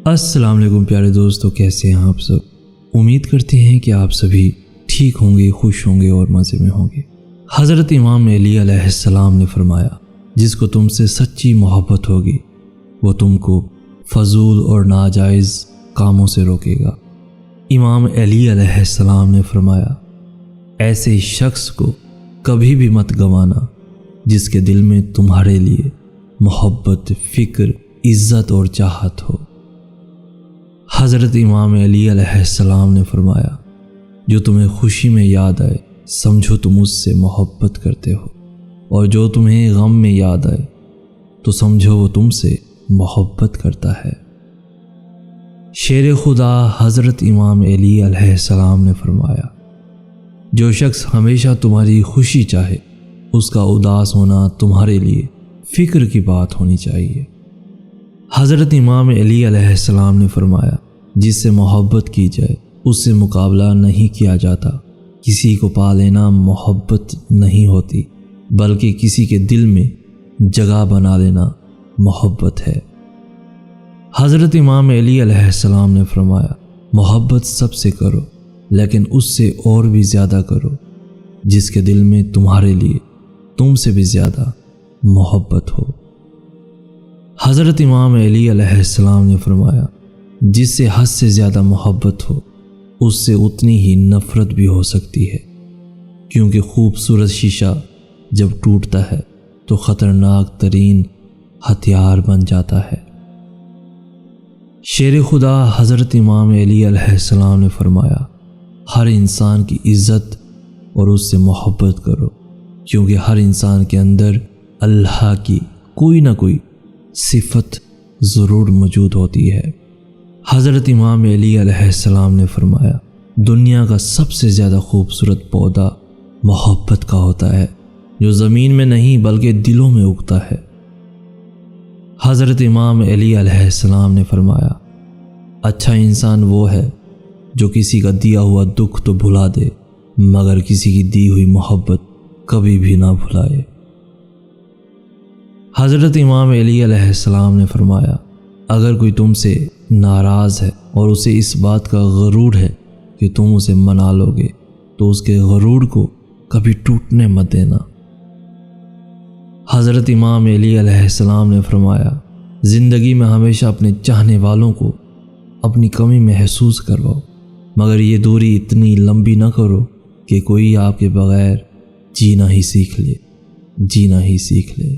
السلام علیکم پیارے دوستو، کیسے ہیں آپ سب؟ امید کرتے ہیں کہ آپ سبھی ٹھیک ہوں گے، خوش ہوں گے اور مزے میں ہوں گے۔ حضرت امام علی علیہ السلام نے فرمایا، جس کو تم سے سچی محبت ہوگی وہ تم کو فضول اور ناجائز کاموں سے روکے گا۔ امام علی علیہ السلام نے فرمایا، ایسے شخص کو کبھی بھی مت گنوانا جس کے دل میں تمہارے لیے محبت، فکر، عزت اور چاہت ہو۔ حضرت امام علی علیہ السلام نے فرمایا، جو تمہیں خوشی میں یاد آئے سمجھو تم اس سے محبت کرتے ہو، اور جو تمہیں غم میں یاد آئے تو سمجھو وہ تم سے محبت کرتا ہے۔ شیر خدا حضرت امام علی علیہ السلام نے فرمایا، جو شخص ہمیشہ تمہاری خوشی چاہے اس کا اداس ہونا تمہارے لیے فکر کی بات ہونی چاہیے۔ حضرت امام علی علیہ السلام نے فرمایا، جس سے محبت کی جائے اس سے مقابلہ نہیں کیا جاتا۔ کسی کو پا لینا محبت نہیں ہوتی، بلکہ کسی کے دل میں جگہ بنا لینا محبت ہے۔ حضرت امام علی علیہ السلام نے فرمایا، محبت سب سے کرو لیکن اس سے اور بھی زیادہ کرو جس کے دل میں تمہارے لیے تم سے بھی زیادہ محبت ہو۔ حضرت امام علی علیہ السلام نے فرمایا، جس سے حد سے زیادہ محبت ہو اس سے اتنی ہی نفرت بھی ہو سکتی ہے، کیونکہ خوبصورت شیشہ جب ٹوٹتا ہے تو خطرناک ترین ہتھیار بن جاتا ہے۔ شیر خدا حضرت امام علی علیہ السلام نے فرمایا، ہر انسان کی عزت اور اس سے محبت کرو، کیونکہ ہر انسان کے اندر اللہ کی کوئی نہ کوئی صفت ضرور موجود ہوتی ہے۔ حضرت امام علی علیہ السلام نے فرمایا، دنیا کا سب سے زیادہ خوبصورت پودا محبت کا ہوتا ہے، جو زمین میں نہیں بلکہ دلوں میں اگتا ہے۔ حضرت امام علی علیہ السلام نے فرمایا، اچھا انسان وہ ہے جو کسی کا دیا ہوا دکھ تو بھلا دے مگر کسی کی دی ہوئی محبت کبھی بھی نہ بھلائے۔ حضرت امام علی علیہ السلام نے فرمایا، اگر کوئی تم سے ناراض ہے اور اسے اس بات کا غرور ہے کہ تم اسے منا لو گے تو اس کے غرور کو کبھی ٹوٹنے مت دینا۔ حضرت امام علی علیہ السلام نے فرمایا، زندگی میں ہمیشہ اپنے چاہنے والوں کو اپنی کمی محسوس کرواؤ، مگر یہ دوری اتنی لمبی نہ کرو کہ کوئی آپ کے بغیر جینا ہی سیکھ لے۔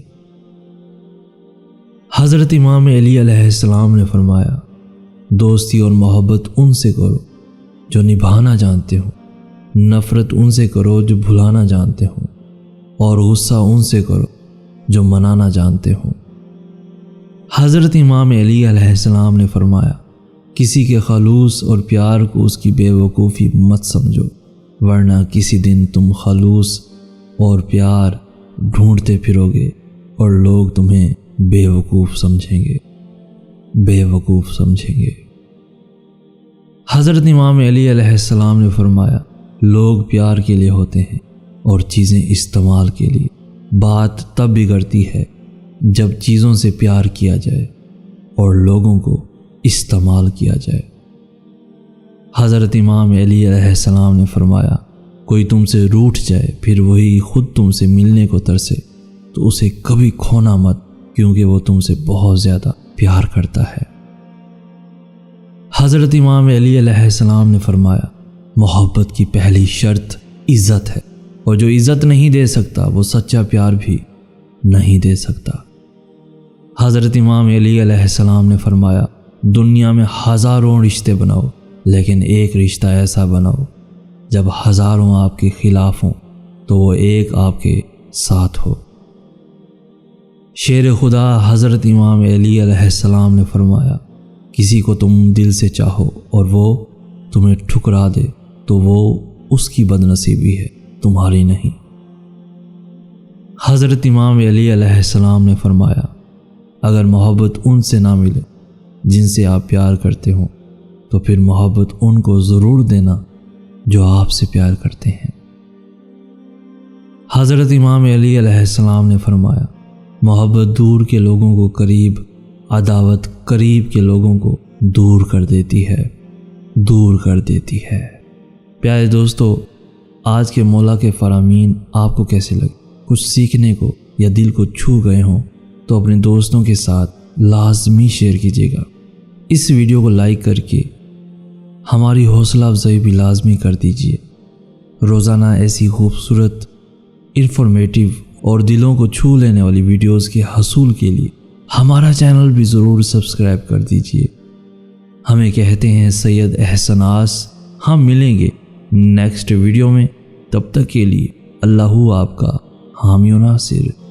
حضرت امام علی علیہ السلام نے فرمایا، دوستی اور محبت ان سے کرو جو نبھانا جانتے ہوں، نفرت ان سے کرو جو بھلانا جانتے ہوں، اور غصہ ان سے کرو جو منانا جانتے ہوں۔ حضرت امام علی علیہ السلام نے فرمایا، کسی کے خلوص اور پیار کو اس کی بے وقوفی مت سمجھو، ورنہ کسی دن تم خلوص اور پیار ڈھونڈتے پھرو گے اور لوگ تمہیں بے وقوف سمجھیں گے۔ حضرت امام علی علیہ السلام نے فرمایا، لوگ پیار کے لیے ہوتے ہیں اور چیزیں استعمال کے لیے۔ بات تب بگڑتی ہے جب چیزوں سے پیار کیا جائے اور لوگوں کو استعمال کیا جائے۔ حضرت امام علی علیہ السلام نے فرمایا، کوئی تم سے روٹھ جائے پھر وہی خود تم سے ملنے کو ترسے تو اسے کبھی کھونا مت، کیونکہ وہ تم سے بہت زیادہ پیار کرتا ہے۔ حضرت امام علی علیہ السلام نے فرمایا، محبت کی پہلی شرط عزت ہے، اور جو عزت نہیں دے سکتا وہ سچا پیار بھی نہیں دے سکتا۔ حضرت امام علی علیہ السلام نے فرمایا، دنیا میں ہزاروں رشتے بناؤ لیکن ایک رشتہ ایسا بناؤ جب ہزاروں آپ کے خلاف ہوں تو وہ ایک آپ کے ساتھ ہو۔ شیر خدا حضرت امام علی علیہ السلام نے فرمایا، کسی کو تم دل سے چاہو اور وہ تمہیں ٹھکرا دے تو وہ اس کی بدنصیبی ہے، تمہاری نہیں۔ حضرت امام علی علیہ السلام نے فرمایا، اگر محبت ان سے نہ ملے جن سے آپ پیار کرتے ہوں تو پھر محبت ان کو ضرور دینا جو آپ سے پیار کرتے ہیں۔ حضرت امام علی علیہ السلام نے فرمایا، محبت دور کے لوگوں کو قریب، عداوت قریب کے لوگوں کو دور کر دیتی ہے، دور کر دیتی ہے۔ پیارے دوستو، آج کے مولا کے فرامین آپ کو کیسے لگے؟ کچھ سیکھنے کو یا دل کو چھو گئے ہوں تو اپنے دوستوں کے ساتھ لازمی شیئر کیجیے گا۔ اس ویڈیو کو لائک کر کے ہماری حوصلہ افزائی بھی لازمی کر دیجیے۔ روزانہ ایسی خوبصورت، انفارمیٹیو اور دلوں کو چھو لینے والی ویڈیوز کے حصول کے لیے ہمارا چینل بھی ضرور سبسکرائب کر دیجیے۔ ہمیں کہتے ہیں سید احسناس۔ ہم ملیں گے نیکسٹ ویڈیو میں، تب تک کے لیے اللہ آپ کا حامی و ناصر۔